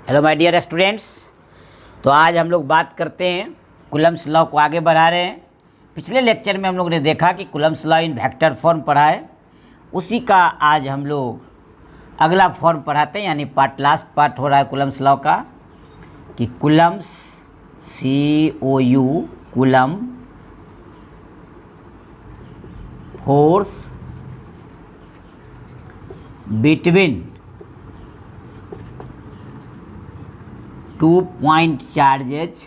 Hello my dear students. तो आज हम लोग बात करते हैं कूलम्ब्स लॉ को आगे बढ़ा रहे हैं। पिछले लेक्चर में हम लोग ने देखा कि Coulomb's law in vector form पढ़ा है, उसी का आज हम लोग अगला फॉर्म पढ़ाते हैं, यानी लास्ट पार्ट हो रहा है कूलम्ब्स लॉ का कि Coulomb's COU coulomb force between 2 point charges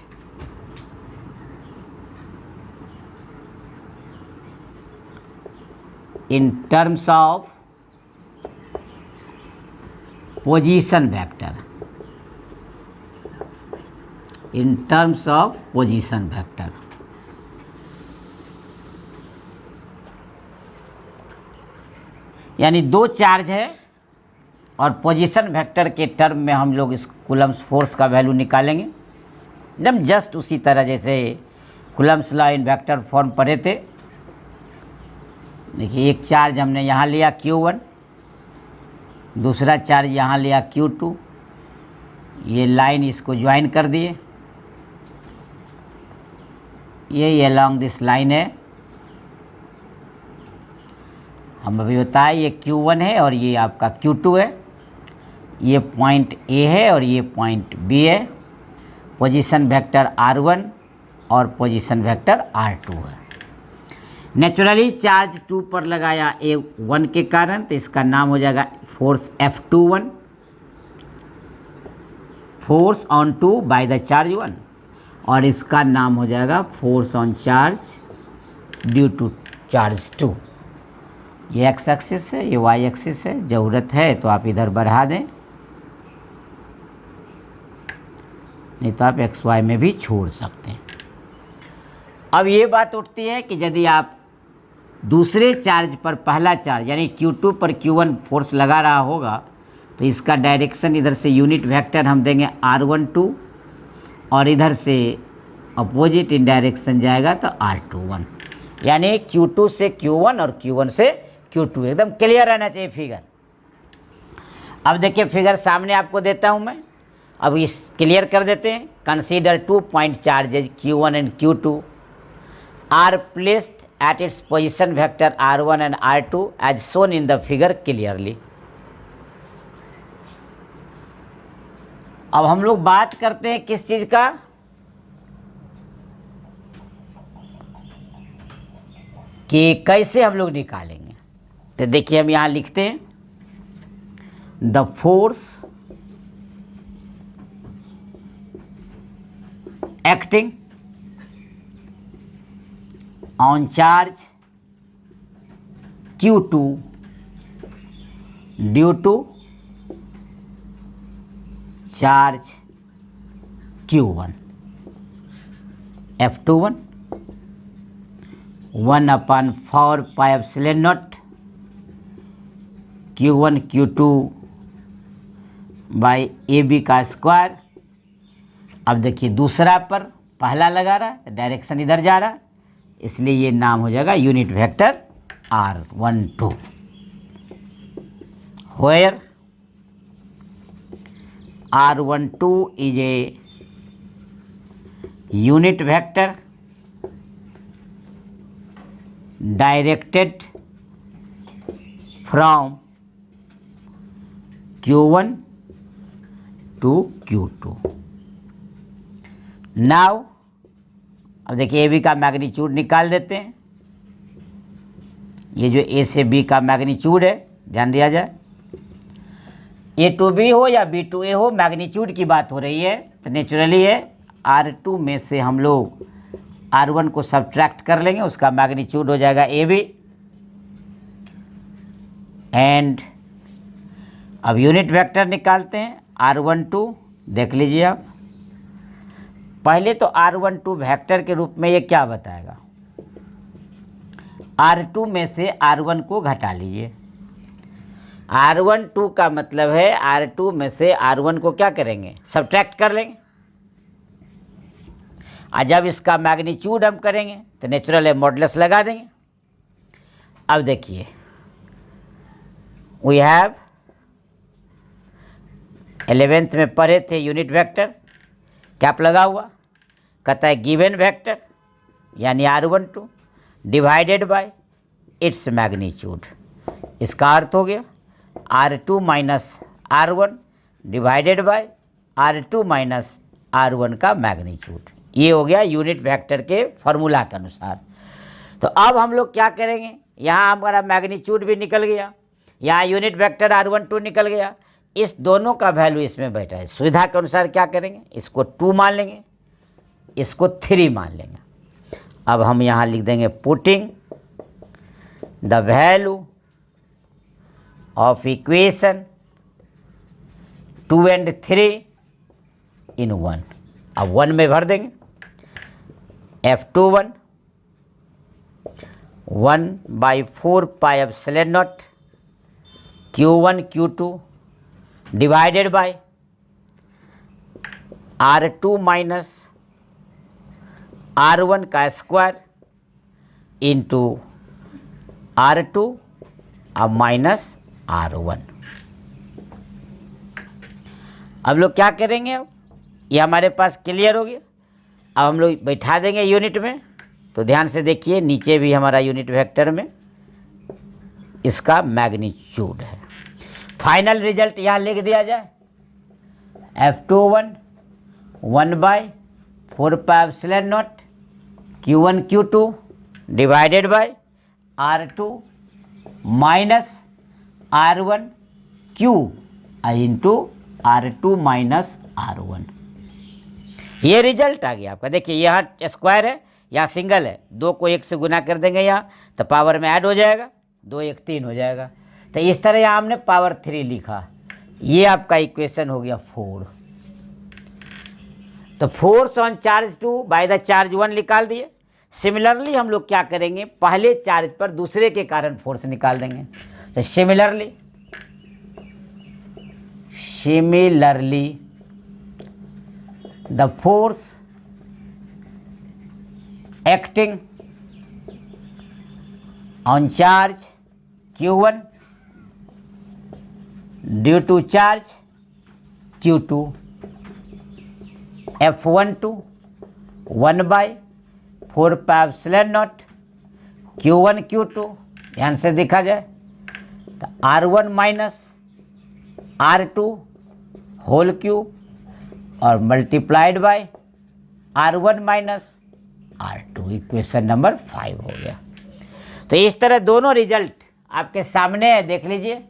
in terms of position vector. In terms of position vector. यानी दो चार्ज है और पोजीशन वेक्टर के टर्म में हम लोग इस कूलम्ब्स फोर्स का वैल्यू निकालेंगे। एकदम जस्ट उसी तरह जैसे Coulomb's law in vector form पढ़े थे। देखिए, एक चार्ज हमने यहाँ लिया Q1, दूसरा चार्ज यहाँ लिया Q2, ये लाइन इसको ज्वाइन कर दिए, ये अलॉन्ग दिस लाइन है। हम अभी बताए ये Q1 है और ये आपका Q2 है, ये पॉइंट A है और ये पॉइंट B है। पोजीशन वेक्टर R1 और पोजीशन वेक्टर R2 है। नेचुरली चार्ज 2 पर लगाया A1 के कारण, तो इसका नाम हो जाएगा force F21, force on 2 by the charge 1, और इसका नाम हो जाएगा force on charge due to charge 2। ये एक्स एक्सिस है, ये वाई एक्सिस है। ज़रूरत है तो आप इधर बढ़ा दें, नहीं तो आप एक्स वाई में भी छोड़ सकते हैं। अब ये बात उठती है कि यदि आप दूसरे चार्ज पर पहला चार्ज यानी Q2 पर Q1 फोर्स लगा रहा होगा, तो इसका डायरेक्शन इधर से यूनिट वेक्टर हम देंगे R12 और इधर से अपोजिट इन डायरेक्शन जाएगा तो R21, यानी Q2 से Q1 और Q1 से Q2। एकदम क्लियर रहना चाहिए फिगर। अब देखिए, फिगर सामने आपको देता हूं मैं, अब इस क्लियर कर देते हैं। Consider 2 point charges Q1 and Q2 are placed at its position vector R1 and R2 as shown in the figure clearly. अब हम लोग बात करते हैं किस चीज का, कि कैसे हम लोग निकालेंगे। तो देखिए, हम यहां लिखते हैं the force acting on charge Q2 due to charge Q1 F21 1/4 pi epsilon naught Q1 Q2 by AB का स्क्वायर। अब देखिए, दूसरा पर पहला लगा रहा है, डायरेक्शन इधर जा रहा है, इसलिए ये नाम हो जाएगा unit vector R12, where R12 is a unit vector directed from Q1 to Q2। Now अब देखिए, AB का मैग्नीट्यूड निकाल देते हैं। ये जो A से B का मैग्नीट्यूड है, ध्यान दिया जाए, A to B हो या B to A हो, मैग्नीट्यूड की बात हो रही है। तो नेचुरली है R2 में से हम लोग R1 को सब्ट्रैक्ट कर लेंगे, उसका मैग्नीट्यूड हो जाएगा AB। एंड अब यूनिट वेक्टर निकालते हैं R12। देख लीजिए आप, पहले तो R12 वेक्टर के रूप में ये क्या बताएगा, R2 में से R1 को घटा लीजिए। R12 का मतलब है R2 में से R1 को क्या करेंगे, सब्ट्रैक्ट कर लेंगे। और जब इसका मैग्नीट्यूड हम करेंगे तो नेचुरल है मॉडुलस लगा देंगे। अब देखिए, वी हैव 11th में पढ़े थे यूनिट वेक्टर, कैप लगा हुआ, कहता है गिवन वेक्टर यानी R12 divided by its magnitude. इसका अर्थ हो गया R2 minus R1 divided by R2 minus R1 का मैग्नीट्यूड। ये हो गया यूनिट वेक्टर के फॉर्मूला के अनुसार। तो अब हम लोग क्या करेंगे, यहाँ हमारा मैग्नीट्यूड भी निकल गया, यहाँ यूनिट वेक्टर R12 निकल गया, इस दोनों का वैल्यू इसमें बैठा है। सुविधा के अनुसार क्या करेंगे, इसको 2 मान लेंगे, इसको 3 मान लेंगे। अब हम यहाँ लिख देंगे putting the value of equation 2 and 3 इन 1। अब 1 में भर देंगे, F21 1/4 pi epsilon naught Q1 Q2 divided by R2 minus R1 का स्क्वायर इंटू R2 अब माइनस R1। अब लोग क्या करेंगे, अब ये हमारे पास क्लियर हो गया। अब हम लोग बैठा देंगे यूनिट में, तो ध्यान से देखिए नीचे भी हमारा यूनिट वेक्टर में इसका मैग्नीट्यूड है। फाइनल रिजल्ट यहाँ लिख दिया जाए, F21 1/4 pi epsilon naught Q1 Q2 divided by R2 minus R1 Q into R2 minus R1। ये रिजल्ट आ गया आपका। देखिए यहाँ स्क्वायर है, यहाँ सिंगल है, 2 को 1 से गुना कर देंगे यहाँ तो पावर में ऐड हो जाएगा, 2 1 3 हो जाएगा। तो इस तरह यहाँ हमने पावर 3 लिखा। ये आपका इक्वेशन हो गया 4। तो force on charge 2 by the charge 1 निकाल दिए। सिमिलरली हम लोग क्या करेंगे, पहले चार्ज पर दूसरे के कारण फोर्स निकाल देंगे। तो similarly the force acting on charge Q1 due to charge Q2 F12 1/4 pi epsilon naught Q1 Q2, ध्यान से देखा जाए तो R1 minus R2 whole cube और multiplied by R1 minus R2। Equation number 5 हो गया। तो इस तरह दोनों रिजल्ट आपके सामने है, देख लीजिए।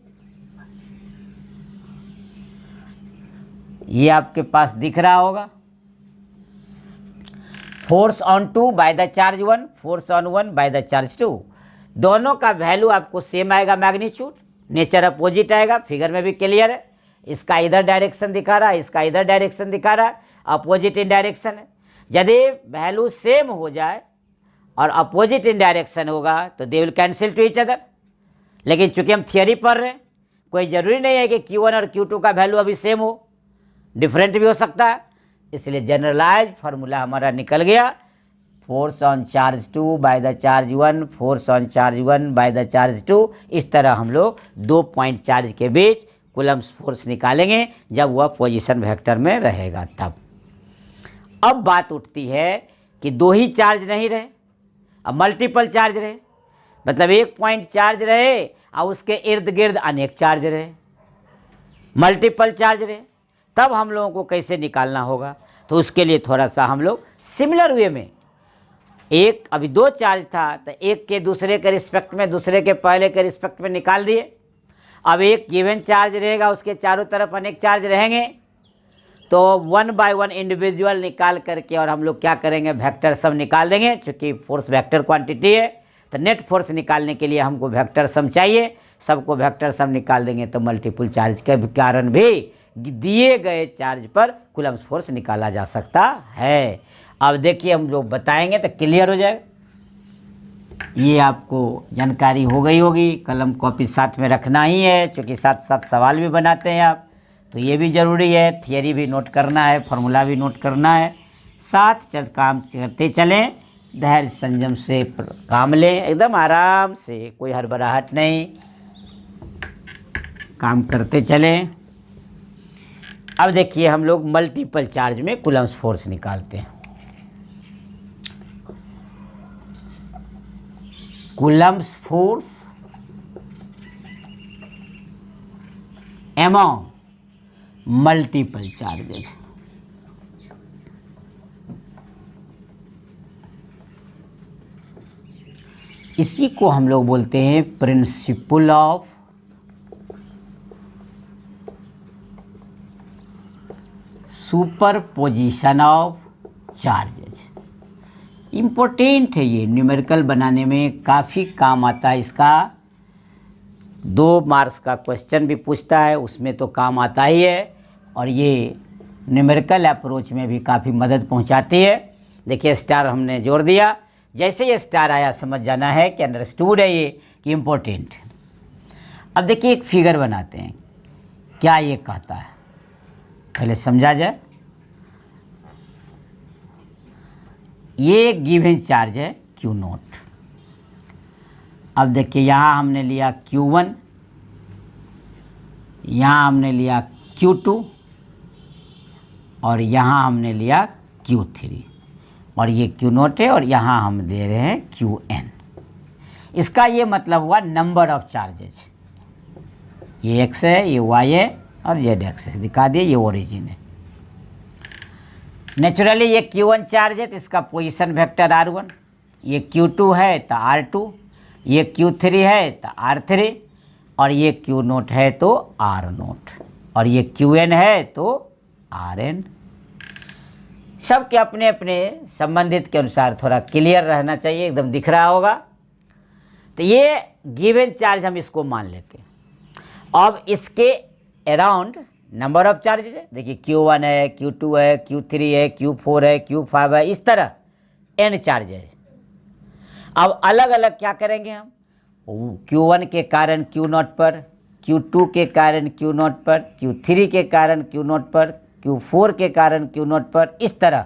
ये आपके पास दिख रहा होगा, force on 2 by the charge 1, force on 1 bye the charge 2, दोनों का वैल्यू आपको सेम आएगा, मैग्नीट्यूड, नेचर अपोजिट आएगा। फिगर में भी क्लियर है, इसका इधर डायरेक्शन दिखा रहा है, इसका इधर डायरेक्शन दिखा रहा है, अपोजिट इन डायरेक्शन है। यदि वैल्यू सेम हो जाए और अपोजिट इन डायरेक्शन होगा तो they will cancel two each other. लेकिन चूंकि हम थियरी पढ़ रहे हैं, कोई ज़रूरी नहीं है कि Q1 और Q2 का वैल्यू अभी सेम हो, डिफरेंट भी हो सकता है। इसलिए जनरलाइज फार्मूला हमारा निकल गया, force on charge 2 by the charge 1, force on charge 1 bye the charge 2। इस तरह हम लोग 2 पॉइंट चार्ज के बीच कूलम्ब्स फोर्स निकालेंगे जब वह पोजीशन वेक्टर में रहेगा तब। अब बात उठती है कि 2 ही चार्ज नहीं रहे, अब मल्टीपल चार्ज रहे, मतलब 1 पॉइंट चार्ज रहे और उसके इर्द गिर्द अनेक चार्ज रहे, मल्टीपल चार्ज रहे, तब हम लोगों को कैसे निकालना होगा। तो उसके लिए थोड़ा सा हम लोग सिमिलर वे में, एक अभी 2 चार्ज था तो एक के दूसरे के रिस्पेक्ट में, दूसरे के पहले के रिस्पेक्ट में निकाल दिए। अब एक गिवन चार्ज रहेगा, उसके चारों तरफ अनेक चार्ज रहेंगे, तो 1 बाय 1 इंडिविजुअल निकाल करके और हम लोग क्या करेंगे, वेक्टर सम निकाल देंगे। चूँकि फोर्स वेक्टर क्वांटिटी है तो नेट फोर्स निकालने के लिए हमको वेक्टर सम चाहिए, सबको वेक्टर सम निकाल देंगे तो मल्टीपल चार्ज के कारण भी दिए गए चार्ज पर कूलम्ब्स फोर्स निकाला जा सकता है। अब देखिए हम लोग बताएंगे तो क्लियर हो जाएगा। ये आपको जानकारी हो गई होगी, कलम कॉपी साथ में रखना ही है, क्योंकि साथ साथ सवाल भी बनाते हैं आप, तो ये भी ज़रूरी है। थियरी भी नोट करना है, फार्मूला भी नोट करना है, साथ चल काम करते चलें, धैर्य संयम से काम लें, एकदम आराम से, कोई हड़बड़ाहट नहीं, काम करते चलें। अब देखिए हम लोग मल्टीपल चार्ज में कूलम्ब्स फोर्स निकालते हैं। Coulomb's force among multiple charges. इसी को हम लोग बोलते हैं principle of superposition of charges. Important है ये, न्यूमेरिकल बनाने में काफ़ी काम आता है इसका। 2 मार्क्स का क्वेश्चन भी पूछता है, उसमें तो काम आता ही है, और ये न्यूमेरिकल अप्रोच में भी काफ़ी मदद पहुंचाती है। देखिए स्टार हमने जोड़ दिया, जैसे ये स्टार आया समझ जाना है कि अंडरस्टूड है ये, कि इम्पोर्टेंट है। अब देखिए एक फिगर बनाते हैं, क्या ये कहता है पहले समझा जाए। ये गिवन चार्ज है Q नोट। अब देखिए यहाँ हमने लिया Q1, यहाँ हमने लिया Q2 और यहाँ हमने लिया Q3, और ये Q नोट है, और यहाँ हम दे रहे हैं Qn। इसका ये मतलब हुआ नंबर ऑफ चार्जेज। ये x है, ये y है और z एक्सेस दिखा दिए, ये ओरिजिन है। नेचुरली ये Q1 चार्ज है तो इसका पोजीशन वेक्टर R1, ये Q2 है तो R2, ये Q3 है तो R3, और ये Q नोट है तो R नोट, और ये Qn है तो Rn। सबके अपने अपने संबंधित के अनुसार थोड़ा क्लियर रहना चाहिए, एकदम दिख रहा होगा। तो ये गिवन चार्ज हम इसको मान लेते हैं। अब इसके अराउंड नंबर ऑफ चार्जेज है, देखिए Q1 है, Q2 है, Q3 है, Q4 है, Q5 है, इस तरह n चार्ज है। अब अलग अलग क्या करेंगे हम, Q1 के कारण Q नोट पर, Q2 के कारण Q नोट पर, Q3 के कारण Q नोट पर, Q4 के कारण Q नोट पर, इस तरह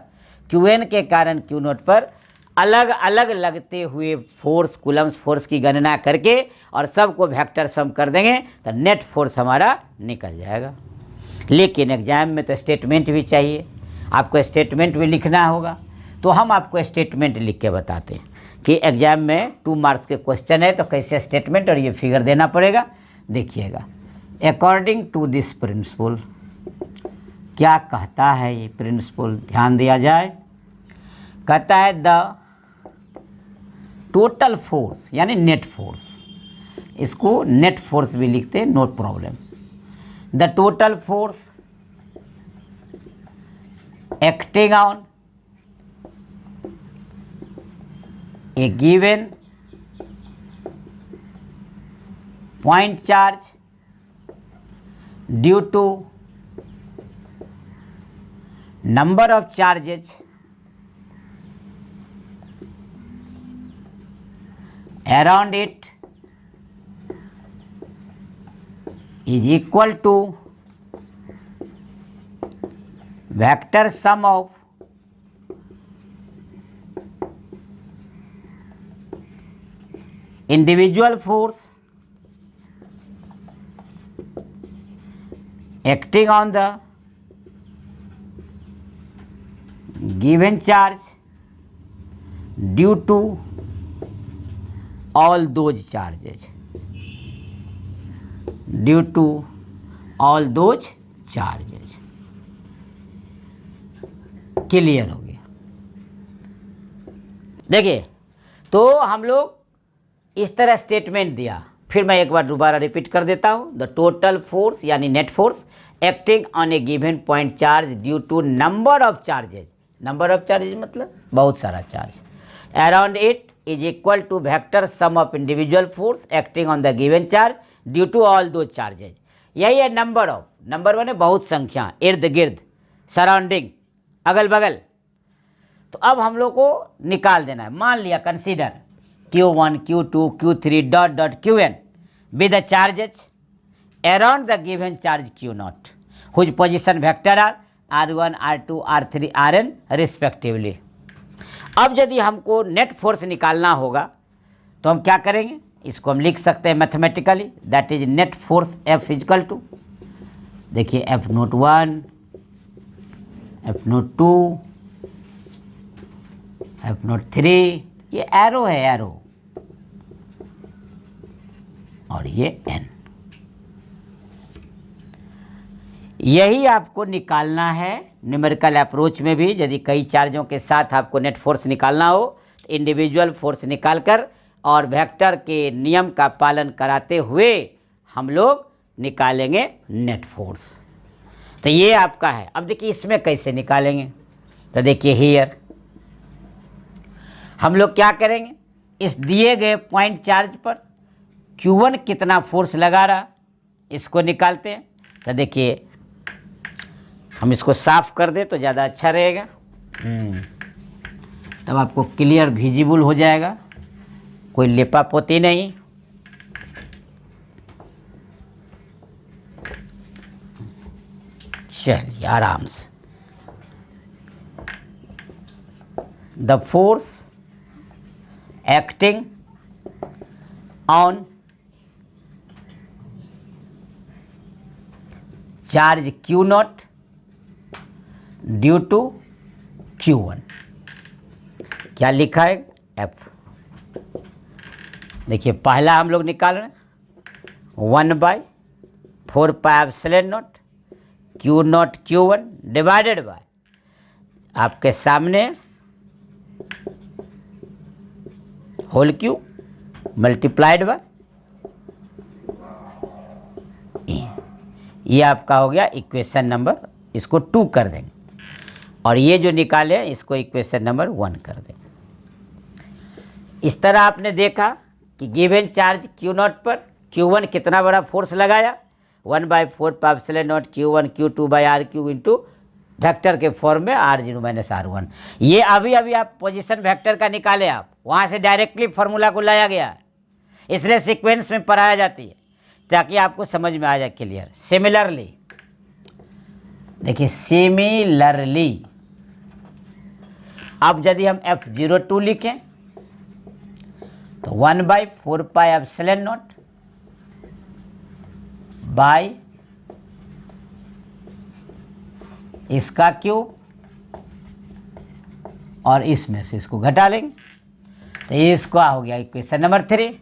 Qn के कारण Q नोट पर अलग अलग लगते हुए फोर्स, कूलम्ब्स फोर्स की गणना करके और सबको वेक्टर सम कर देंगे तो नेट फोर्स हमारा निकल जाएगा। लेकिन एग्जाम में तो स्टेटमेंट भी चाहिए, आपको स्टेटमेंट भी लिखना होगा। तो हम आपको स्टेटमेंट लिख के बताते हैं कि एग्जाम में 2 मार्क्स के क्वेश्चन है तो कैसे स्टेटमेंट और ये फिगर देना पड़ेगा। देखिएगा, अकॉर्डिंग टू दिस प्रिंसिपल, क्या कहता है ये प्रिंसिपल, ध्यान दिया जाए। कहता है द टोटल फोर्स यानी नेट फोर्स, इसको नेट फोर्स भी लिखते हैं, no problem. The total force acting on a given point charge due to number of charges around it is equal to vector sum of individual force acting on the given charge due to all those charges, due to all those charges। Clear हो गया। देखिए, तो हम लोग इस तरह statement दिया, फिर मैं एक बार दोबारा रिपीट कर देता हूँ। द टोटल फोर्स यानी net force acting on a given point charge due to number of charges, number of charges मतलब बहुत सारा charge, around it is equal to vector sum of individual force acting on the given charge due to all दो charges. यही है number of, number one है बहुत संख्या, इर्द गिर्द, सराउंडिंग, अगल बगल। तो अब हम लोग को निकाल देना है। मान लिया consider Q1, Q2, Q3 dot dot Qn with the charges around the given charge Q naught whose position vector are R1, R2, R3, Rn respectively। अब यदि हमको नेट फोर्स निकालना होगा तो हम क्या करेंगे, इसको हम लिख सकते हैं mathematically, that is net force F is equal to, देखिए F नोट 1, F02, F03, ये एरो है, एरो, और ये N। यही आपको निकालना है न्यूमेरिकल अप्रोच में भी। यदि कई चार्जों के साथ आपको नेट फोर्स निकालना हो तो इंडिविजुअल फोर्स निकालकर और वेक्टर के नियम का पालन कराते हुए हम लोग निकालेंगे नेट फोर्स। तो ये आपका है। अब देखिए इसमें कैसे निकालेंगे, तो देखिए हियर हम लोग क्या करेंगे, इस दिए गए पॉइंट चार्ज पर Q1 कितना फोर्स लगा रहा, इसको निकालते हैं। तो देखिए हम इसको साफ कर दें तो ज़्यादा अच्छा रहेगा, तब आपको क्लियर विजिबल हो जाएगा, कोई लेपा पोती नहीं। चलिए आराम से। The force acting on charge Q0 due to Q1, क्या लिखा है, F। देखिए पहला हम लोग निकाल रहे हैं 1/4πε0 Q0 Q1 डिवाइडेड बाय आपके सामने होल Q मल्टीप्लाइड बाय, ये आपका हो गया इक्वेशन नंबर, इसको 2 कर देंगे, और ये जो निकाले इसको इक्वेशन नंबर 1 कर देंगे। इस तरह आपने देखा कि गिवन चार्ज Q0 पर Q1 कितना बड़ा फोर्स लगाया, 1/4πε0 Q1 Q2/RQ इंटू वेक्टर के फॉर्म में R0 - R1। ये अभी अभी आप पोजीशन वेक्टर का निकाले, आप वहाँ से डायरेक्टली फार्मूला को लाया गया है, इसलिए सीक्वेंस में पढ़ाया जाती है ताकि आपको समझ में आ जाए क्लियर। सिमिलरली देखिए, सिमिलरली अब यदि हम F02 लिखें तो 1/4πε0 बाई इसका क्यूब, और इसमें से इसको घटा लेंगे तो ये इसका हो गया इक्वेशन नंबर 3,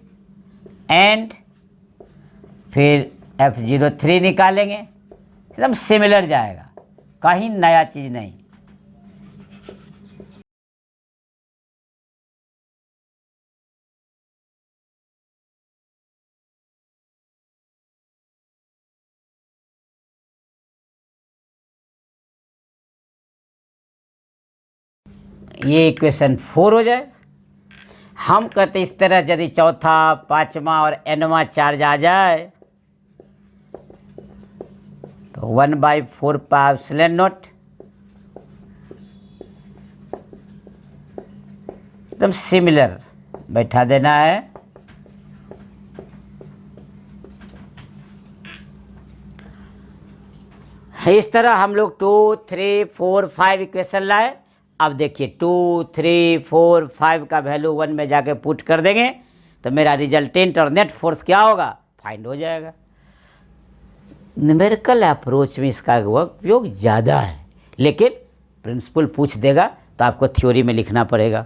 एंड फिर F03 निकालेंगे, एकदम सिमिलर जाएगा, कहीं नया चीज़ नहीं। ये इक्वेशन 4 हो जाए। हम कहते इस तरह यदि चौथा, पांचवा और nवां चार्ज आ जाए तो 1/4πε0 एकदम सिमिलर बैठा देना है, इस तरह हम लोग 2, 3, 4, 5 इक्वेशन लाए। अब देखिए 2, 3, 4, 5 का वैल्यू 1 में जाके पुट कर देंगे तो मेरा रिजल्टेंट और नेट फोर्स क्या होगा, फाइंड हो जाएगा। न्यूमेरिकल अप्रोच में इसका उपयोग ज़्यादा है, लेकिन प्रिंसिपल पूछ देगा तो आपको थ्योरी में लिखना पड़ेगा,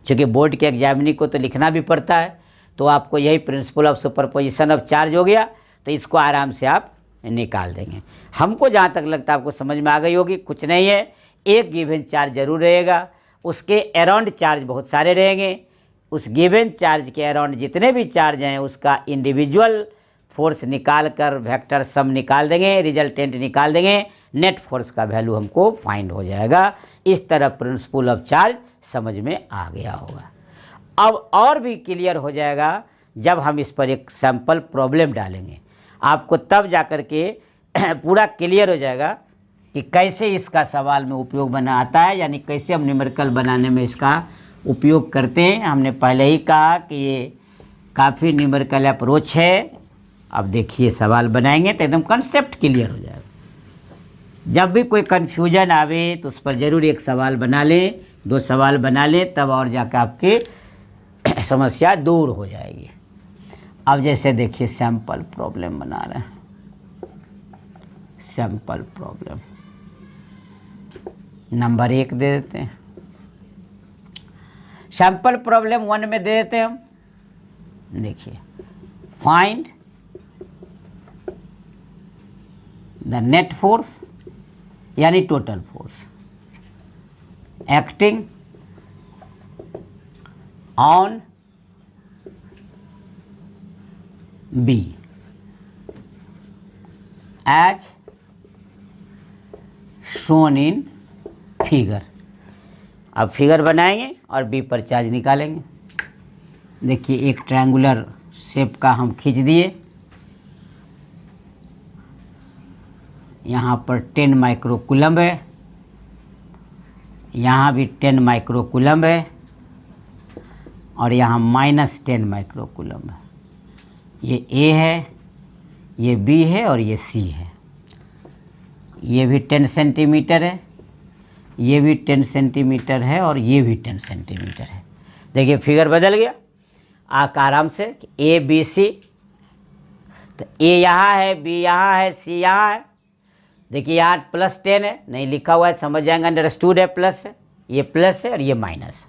क्योंकि बोर्ड के एग्जामिनी को तो लिखना भी पड़ता है। तो आपको यही principle of superposition of charge हो गया, तो इसको आराम से आप निकाल देंगे। हमको जहाँ तक लगता है आपको समझ में आ गई होगी। कुछ नहीं है, एक गिवन चार्ज जरूर रहेगा, उसके अराउंड चार्ज बहुत सारे रहेंगे, उस गिवन चार्ज के अराउंड जितने भी चार्ज हैं उसका इंडिविजुअल फोर्स निकाल कर वेक्टर सम निकाल देंगे, रिजल्टेंट निकाल देंगे, नेट फोर्स का वैल्यू हमको फाइंड हो जाएगा। इस तरह प्रिंसिपल ऑफ चार्ज समझ में आ गया होगा। अब और भी क्लियर हो जाएगा जब हम इस पर एक सैंपल प्रॉब्लम डालेंगे, आपको तब जाकर के पूरा क्लियर हो जाएगा कि कैसे इसका सवाल में उपयोग बना आता है, यानी कैसे हम न्यूमेरिकल बनाने में इसका उपयोग करते हैं। हमने पहले ही कहा कि ये काफ़ी न्यूमेरिकल अप्रोच है। अब देखिए सवाल बनाएंगे तो एकदम कंसेप्ट क्लियर हो जाएगा। जब भी कोई कन्फ्यूजन आवे तो उस पर ज़रूर एक सवाल बना लें, 2 सवाल बना लें, तब और जाकर आपकी समस्या दूर हो जाएगी। अब जैसे देखिए सैंपल प्रॉब्लम बना रहे हैं, सैंपल प्रॉब्लम। नंबर 1 दे देते हैं। सैंपल प्रॉब्लम 1 में दे देते हैं हम। देखिए, फाइंड द नेट फोर्स यानी total force acting on B as shown in figure. अब फिगर बनाएंगे और बी पर चार्ज निकालेंगे। देखिए, एक ट्रायंगुलर शेप का हम खींच दिए। यहाँ पर 10 माइक्रोकूलम्ब है, यहाँ भी 10 माइक्रोकूलम्ब है और यहाँ -10 माइक्रोकूलम्ब है। ये ए है, ये बी है और ये सी है। ये भी 10 सेंटीमीटर है, ये भी 10 सेंटीमीटर है और ये भी 10 सेंटीमीटर है। देखिए, फिगर बदल गया आराम से। ए बी सी, तो ए यहाँ है, बी यहाँ है, सी यहाँ है। देखिए, यहाँ +10 है, नहीं लिखा हुआ है, समझ जाएंगे, अंडरस्टूड है, प्लस है, ये प्लस है और ये माइनस है।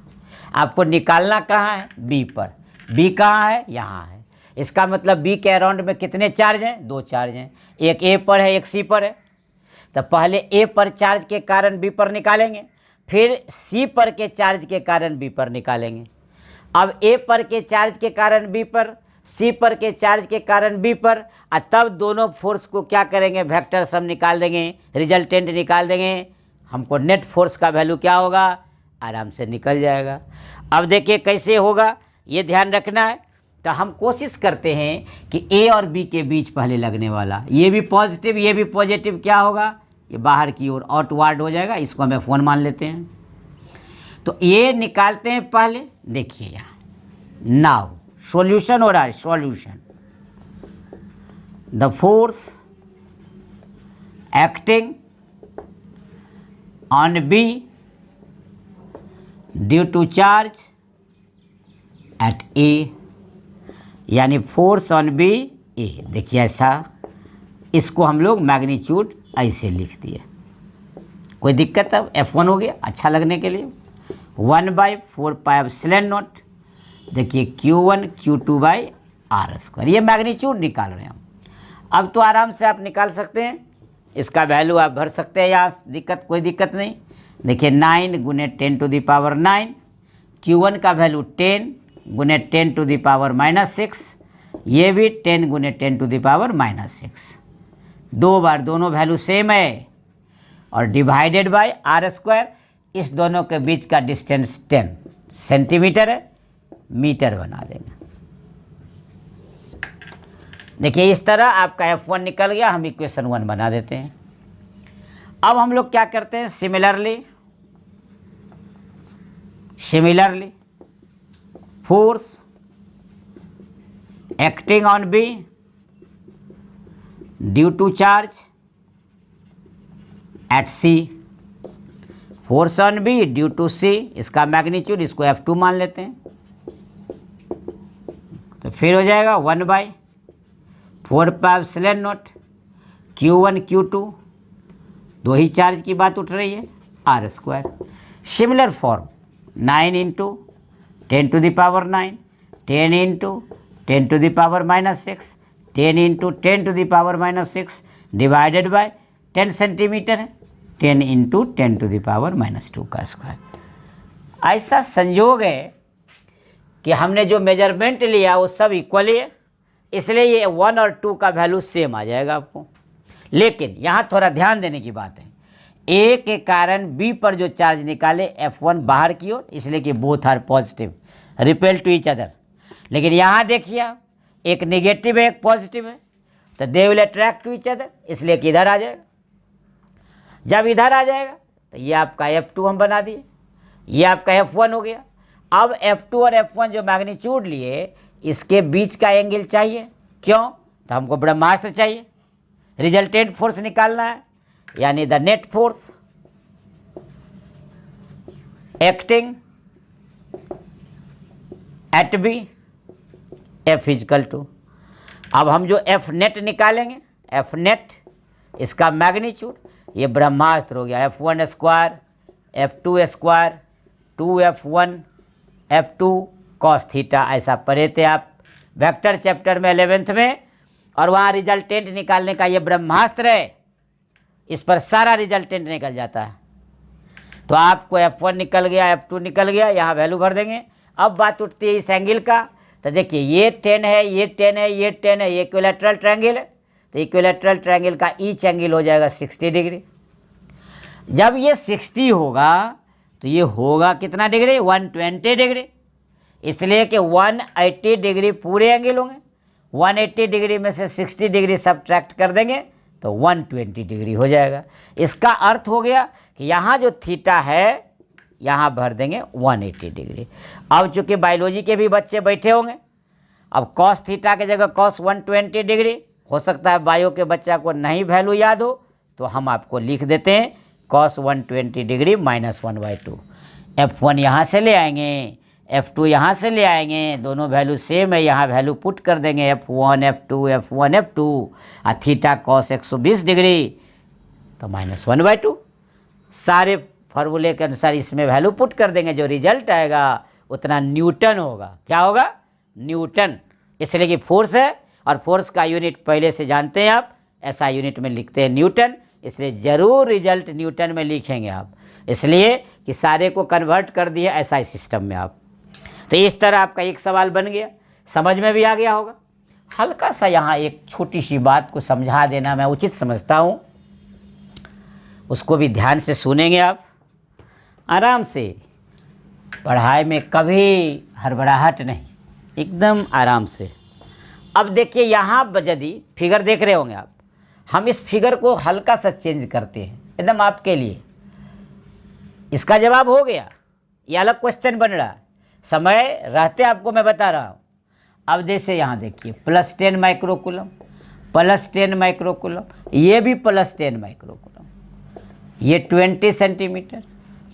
आपको निकालना कहाँ है? बी पर। बी कहाँ है? यहाँ है। इसका मतलब बी के अराउंड में कितने चार्ज हैं? 2 चार्ज हैं, एक ए पर है, एक सी पर है। तो पहले ए पर चार्ज के कारण बी पर निकालेंगे, फिर सी पर के चार्ज के कारण बी पर निकालेंगे। अब ए पर के चार्ज के कारण बी पर, सी पर के चार्ज के कारण बी पर, और तब दोनों फोर्स को क्या करेंगे? वेक्टर सम निकाल देंगे, रिजल्टेंट निकाल देंगे। हमको नेट फोर्स का वैल्यू क्या होगा? आराम से निकल जाएगा। अब देखिए कैसे होगा, ये ध्यान रखना है। तो हम कोशिश करते हैं कि ए और बी के बीच पहले लगने वाला, ये भी पॉजिटिव ये भी पॉजिटिव, क्या होगा? ये बाहर की ओर आउटवर्ड हो जाएगा, इसको हमें फोन मान लेते हैं। तो ये निकालते हैं पहले। देखिए यहाँ नाउ सॉल्यूशन हो रहा है, solution. The force acting on B due to charge at A, यानी फोर्स ऑन बी ए। देखिए ऐसा, इसको हम लोग मैग्नीट्यूड ऐसे लिख दिए। कोई दिक्कत? अब F1 हो गया अच्छा लगने के लिए। 1/4πε0। देखिए Q1 Q2/r², ये मैग्नीट्यूड निकाल रहे हैं हम। अब तो आराम से आप निकाल सकते हैं, इसका वैल्यू आप भर सकते हैं यहाँ, कोई दिक्कत नहीं। देखिए 9 × 10⁻⁹, Q1 का वैल्यू 10 × 10⁻⁻6, ये भी 10 × 10⁻⁻6। 2 बार दोनों वैल्यू सेम है और डिवाइडेड बाय r²। इस दोनों के बीच का डिस्टेंस 10 सेंटीमीटर है, मीटर बना देंगे। देखिए इस तरह आपका F1 निकल गया, हम इक्वेशन 1 बना देते हैं। अब हम लोग क्या करते हैं? Similarly force acting on B due to charge at C, force on B due to C, इसका मैग्नीट्यूड, इसको F2 मान लेते हैं। तो फिर हो जाएगा 1/4πε0 Q1 Q2, 2 ही चार्ज की बात उठ रही है, r²। Similar form 9 × 10⁻⁹, 10 × 10⁻⁻6, 10 × 10⁻⁻6 divided by 10 centimetre है, 10 × 10⁻⁻2 का स्क्वायर। ऐसा संयोग है कि हमने जो मेजरमेंट लिया वो सब इक्वली है, इसलिए ये 1 और 2 का वैल्यू सेम आ जाएगा आपको। लेकिन यहाँ थोड़ा ध्यान देने की बात है, ए के कारण बी पर जो चार्ज निकाले F1 बाहर की ओर, इसलिए कि both are positive, repel to each other. लेकिन यहाँ देखिए आप, एक नेगेटिव है एक पॉजिटिव है, तो they will attract to each other, इसलिए कि इधर आ जाएगा। जब इधर आ जाएगा तो ये आपका F2 हम बना दिए, ये आपका F1 हो गया। अब F2 और F1 जो मैग्नीट्यूड लिए, इसके बीच का एंगल चाहिए, क्यों? तो हमको ब्रह्मास्त्र चाहिए, रिजल्टेंट फोर्स निकालना है, यानी the net force acting at B F = अब हम जो F नेट निकालेंगे, F नेट इसका मैग्नीट्यूड, ये ब्रह्मास्त्र हो गया, F1² F2 square 2F1 F2 cos theta, ऐसा पढ़े थे आप वेक्टर चैप्टर में 11th में। और वहाँ रिजल्टेंट निकालने का ये ब्रह्मास्त्र है, इस पर सारा रिजल्टेंट निकल जाता है। तो आपको F1 निकल गया, F2 निकल गया, यहाँ वैल्यू भर देंगे। अब बात उठती है इस एंगल का, तो देखिए ये 10 है, ये 10 है, ये 10 है, ये इक्विलैटरल ट्रायंगल है, तो इक्विलैटरल ट्रायंगल का ईच एंगल हो जाएगा 60 डिग्री। जब ये 60 होगा तो ये होगा कितना डिग्री, 120 डिग्री, इसलिए कि 180 डिग्री पूरे एंगल होंगे। 180 डिग्री में से 60 डिग्री सब्ट्रैक्ट कर देंगे तो 120 डिग्री हो जाएगा। इसका अर्थ हो गया कि यहाँ जो थीटा है यहाँ भर देंगे 180 डिग्री। अब चूंकि बायोलॉजी के भी बच्चे बैठे होंगे, अब कॉस थीटा की जगह कॉस 120 डिग्री, हो सकता है बायो के बच्चा को नहीं वैल्यू याद हो, तो हम आपको लिख देते हैं कॉस 120 डिग्री -1/2। F1 यहाँ से ले आएंगे, F2 यहाँ से ले आएंगे, दोनों वैल्यू सेम है, यहाँ वैल्यू पुट कर देंगे F1 F2 F1 F2 और थीटा कॉस 120 डिग्री तो -1/2। सारे फार्मूले के अनुसार इसमें वैल्यू पुट कर देंगे, जो रिजल्ट आएगा उतना न्यूटन होगा। क्या होगा, न्यूटन, इसलिए कि फोर्स है और फोर्स का यूनिट पहले से जानते हैं आप, ऐसा यूनिट में लिखते हैं न्यूटन, इसलिए ज़रूर रिजल्ट न्यूटन में लिखेंगे आप, इसलिए कि सारे को कन्वर्ट कर दिए ऐसा सिस्टम में आप। तो इस तरह आपका एक सवाल बन गया, समझ में भी आ गया होगा। हल्का सा यहाँ एक छोटी सी बात को समझा देना मैं उचित समझता हूँ, उसको भी ध्यान से सुनेंगे आप, आराम से, पढ़ाई में कभी हड़बड़ाहट नहीं, एकदम आराम से। अब देखिए यहाँ यदि फिगर देख रहे होंगे आप, हम इस फिगर को हल्का सा चेंज करते हैं एकदम आपके लिए। इसका जवाब हो गया, ये अलग क्वेश्चन बन रहा है, समय रहते आपको मैं बता रहा हूँ। अब जैसे यहाँ देखिए +10 माइक्रोकूलम, +10 माइक्रोकूलम, ये भी +10 माइक्रोकूलम, ये 20 सेंटीमीटर,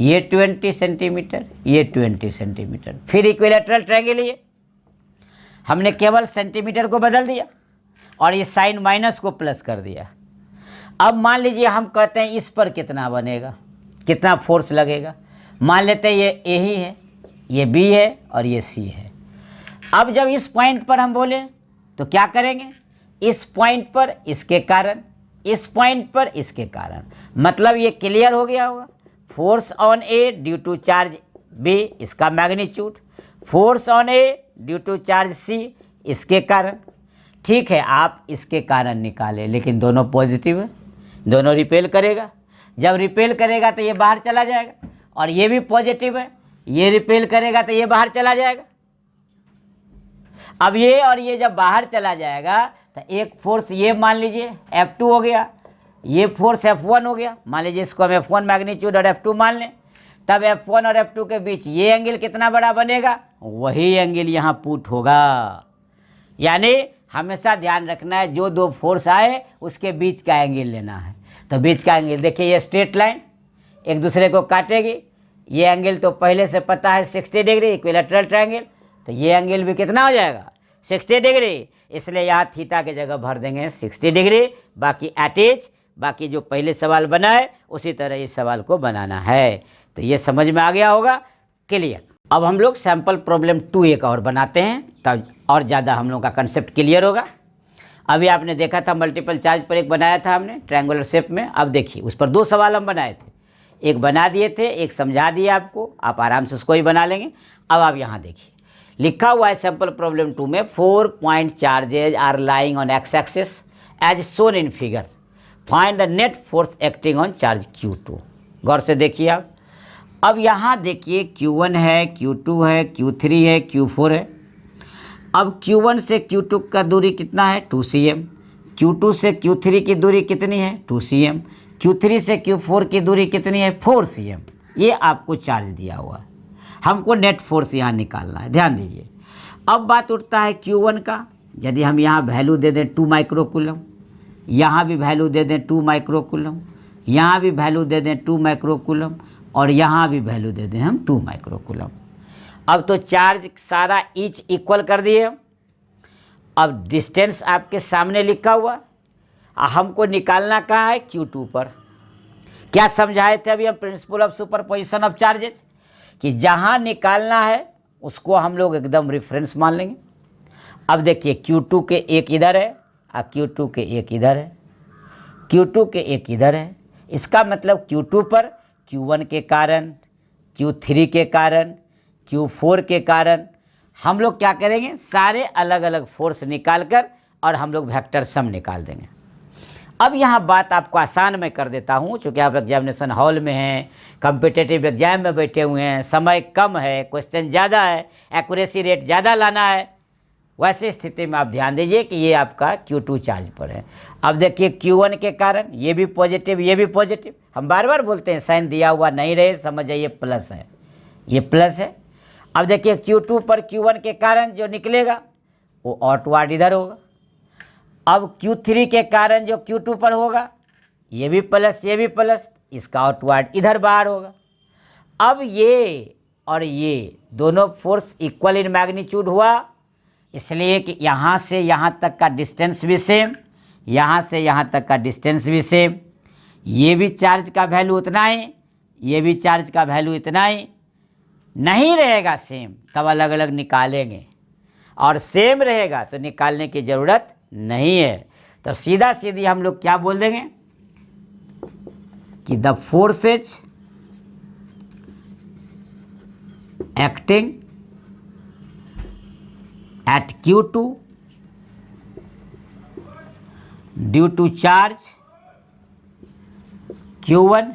ये 20 सेंटीमीटर, ये 20 सेंटीमीटर। फिर इक्विलैटरल ट्रायंगल, ये हमने केवल सेंटीमीटर को बदल दिया और ये साइन माइनस को प्लस कर दिया। अब मान लीजिए हम कहते हैं इस पर कितना बनेगा, कितना फोर्स लगेगा। मान लेते हैं ये ए ही है, ये बी है और ये सी है। अब जब इस पॉइंट पर हम बोले तो क्या करेंगे, इस पॉइंट पर इसके कारण, इस पॉइंट पर इसके कारण, मतलब ये क्लियर हो गया होगा। Force on A due to charge B, इसका magnitude, force on A due to charge C, इसके कारण। ठीक है, आप इसके कारण निकाले, लेकिन दोनों पॉजिटिव है, दोनों रिपेल करेगा। जब रिपेल करेगा तो ये बाहर चला जाएगा, और ये भी पॉजिटिव है, ये रिपेल करेगा तो ये बाहर चला जाएगा। अब ये और ये जब बाहर चला जाएगा तो एक फोर्स ये मान लीजिए F2 हो गया, ये फोर्स F1 हो गया, मान लीजिए इसको हम F1 मैग्नीट्यूड और F2 मान लें। तब F1 और F2 के बीच ये एंगल कितना बड़ा बनेगा, वही एंगल यहाँ पुट होगा। यानी हमेशा ध्यान रखना है, जो दो फोर्स आए उसके बीच का एंगल लेना है। तो बीच का एंगल देखिए, ये स्ट्रेट लाइन एक दूसरे को काटेगी, ये एंगल तो पहले से पता है 60 डिग्री, इक्विलैटरल ट्रायंगल, तो ये एंगल भी कितना हो जाएगा 60 डिग्री, इसलिए यहाँ थीटा की जगह भर देंगे 60 डिग्री। बाकी एट बाकी जो पहले सवाल बना है उसी तरह इस सवाल को बनाना है। तो ये समझ में आ गया होगा, क्लियर। अब हम लोग सैम्पल प्रॉब्लम 2 एक और बनाते हैं, तब और ज़्यादा हम लोग का कंसेप्ट क्लियर होगा। अभी आपने देखा था मल्टीपल चार्ज पर एक बनाया था हमने ट्रायंगुलर शेप में। अब देखिए उस पर 2 सवाल हम बनाए थे, एक बना दिए थे, एक समझा दिया आपको, आप आराम से उसको ही बना लेंगे। अब आप यहाँ देखिए लिखा हुआ है सैम्पल प्रॉब्लम 2 में 4 point charges are lying on x axis as shown in figure, find the net force acting on charge Q2। गौर से देखिए आप। अब यहाँ देखिए Q1 है, Q2 है, Q3 है, Q4 है। अब Q1 से Q2 का दूरी कितना है 2 cm, Q2 से Q3 की दूरी कितनी है 2 cm, Q3 से Q4 की दूरी कितनी है 4 cm। ये आपको चार्ज दिया हुआ है, हमको नेट फोर्स यहाँ निकालना है, ध्यान दीजिए। अब बात उठता है Q1 का, यदि हम यहाँ वैल्यू दे दें 2 माइक्रोकूलम, यहाँ भी वैल्यू दे दें 2 माइक्रोकूलम, यहाँ भी वैल्यू दे दें 2 माइक्रोकूलम, और यहाँ भी वैल्यू दे दें हम 2 माइक्रोकूलम। अब तो चार्ज सारा ईच इक्वल कर दिए। अब डिस्टेंस आपके सामने लिखा हुआ, हमको निकालना कहाँ है Q2 पर। क्या समझाए थे अभी हम principle of superposition of charges, कि जहाँ निकालना है उसको हम लोग एकदम रेफरेंस मान लेंगे। अब देखिए Q2 के एक इधर है और Q2 के एक इधर है, Q2 के एक इधर है। इसका मतलब Q2 पर Q1 के कारण, Q3 के कारण, Q4 के कारण हम लोग क्या करेंगे, सारे अलग अलग फोर्स निकाल कर और हम लोग वेक्टर सम निकाल देंगे। अब यहाँ बात आपको आसान मैं कर देता हूँ, चूँकि आप एग्जामिनेशन हॉल में हैं, कम्पिटेटिव एग्जाम में बैठे हुए हैं, समय कम है, क्वेश्चन ज़्यादा है, एक्यूरेसी रेट ज़्यादा लाना है, वैसे स्थिति में आप ध्यान दीजिए कि ये आपका Q2 चार्ज पर है। अब देखिए Q1 के कारण ये भी पॉजिटिव, ये भी पॉजिटिव। हम बार बार बोलते हैं साइन दिया हुआ नहीं रहे, समझ जाइए प्लस है, ये प्लस है। अब देखिए Q2 पर Q1 के कारण जो निकलेगा वो आउटवर्ड इधर होगा। अब Q3 के कारण जो Q2 पर होगा ये भी प्लस, ये भी प्लस, इसका आउटवर्ड इधर बाहर होगा। अब ये और ये दोनों फोर्स इक्वल इन मैग्नीट्यूड हुआ, इसलिए कि यहाँ से यहाँ तक का डिस्टेंस भी सेम, यहाँ से यहाँ तक का डिस्टेंस भी सेम, ये भी चार्ज का वैल्यू उतना ही, ये भी चार्ज का वैल्यू इतना ही। नहीं रहेगा सेम तब अलग अलग निकालेंगे, और सेम रहेगा तो निकालने की ज़रूरत नहीं है। तो सीधा सीधी हम लोग क्या बोल देंगे कि the forces acting at Q2 due to charge Q1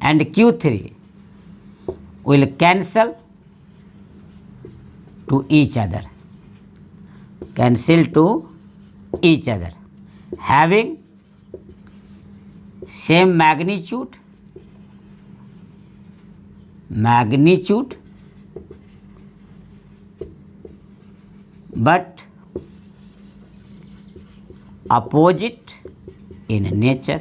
and Q3 will cancel to each other, having same magnitude but opposite in nature।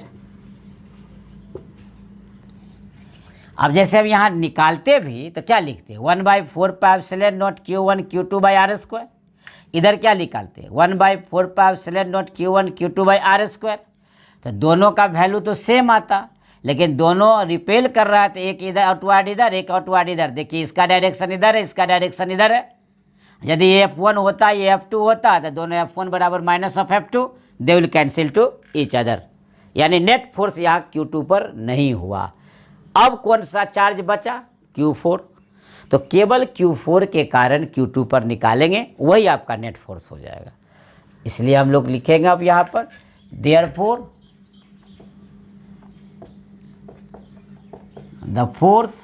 अब जैसे अब यहाँ निकालते भी तो क्या लिखते हैं, 1/4πε0 Q1 Q2/r²। इधर क्या निकालते हैं, 1/4πε0 Q1 Q2/r²। तो दोनों का वैल्यू तो सेम आता, लेकिन दोनों रिपेल कर रहा है, तो एक इधर आउटवर्ड इधर, एक आउटवर्ड इधर। देखिए इसका डायरेक्शन इधर है, इसका डायरेक्शन इधर है। यदि ये F1 होता, ये F2 होता, तो दोनों F1 बराबर minus of F2, they will cancel two each other, यानी नेट फोर्स यहाँ Q2 पर नहीं हुआ। अब कौन सा चार्ज बचा, Q4। तो केवल Q4 के कारण Q2 पर निकालेंगे, वही आपका नेट फोर्स हो जाएगा। इसलिए हम लोग लिखेंगे अब यहाँ पर therefore the force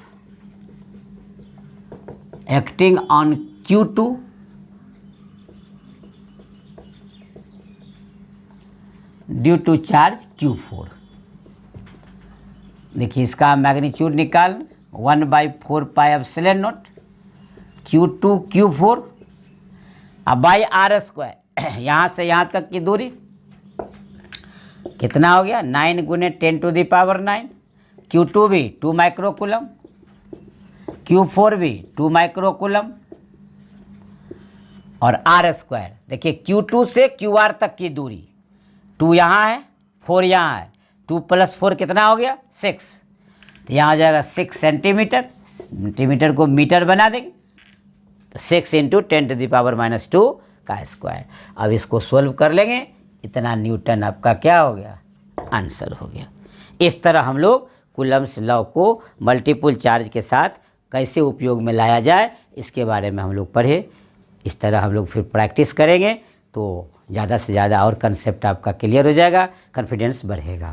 acting on Q2 due to charge Q4। देखिए इसका मैग्नीट्यूड निकाल 1/4πε0 Q2 Q4 अब बाई r²। यहाँ से यहाँ तक की दूरी कितना हो गया, 9 × 10⁻⁹। Q2 भी 2 माइक्रोकूलम, Q4 भी 2 माइक्रोकूलम और r²। देखिए Q2 से QR तक की दूरी, 2 यहाँ है, 4 यहाँ है, 2 + 4 कितना हो गया, 6। तो यहाँ आ जाएगा 6 सेंटीमीटर, सेंटीमीटर को मीटर बना देंगे, तो 6 × 10⁻⁻² का स्क्वायर। अब इसको सोल्व कर लेंगे, इतना न्यूटन आपका क्या हो गया, आंसर हो गया। इस तरह हम लोग कूलम्स लॉ को मल्टीपल चार्ज के साथ कैसे उपयोग में लाया जाए, इसके बारे में हम लोग पढ़े। इस तरह हम लोग फिर प्रैक्टिस करेंगे तो ज़्यादा से ज़्यादा और कंसेप्ट आपका क्लियर हो जाएगा, कॉन्फिडेंस बढ़ेगा।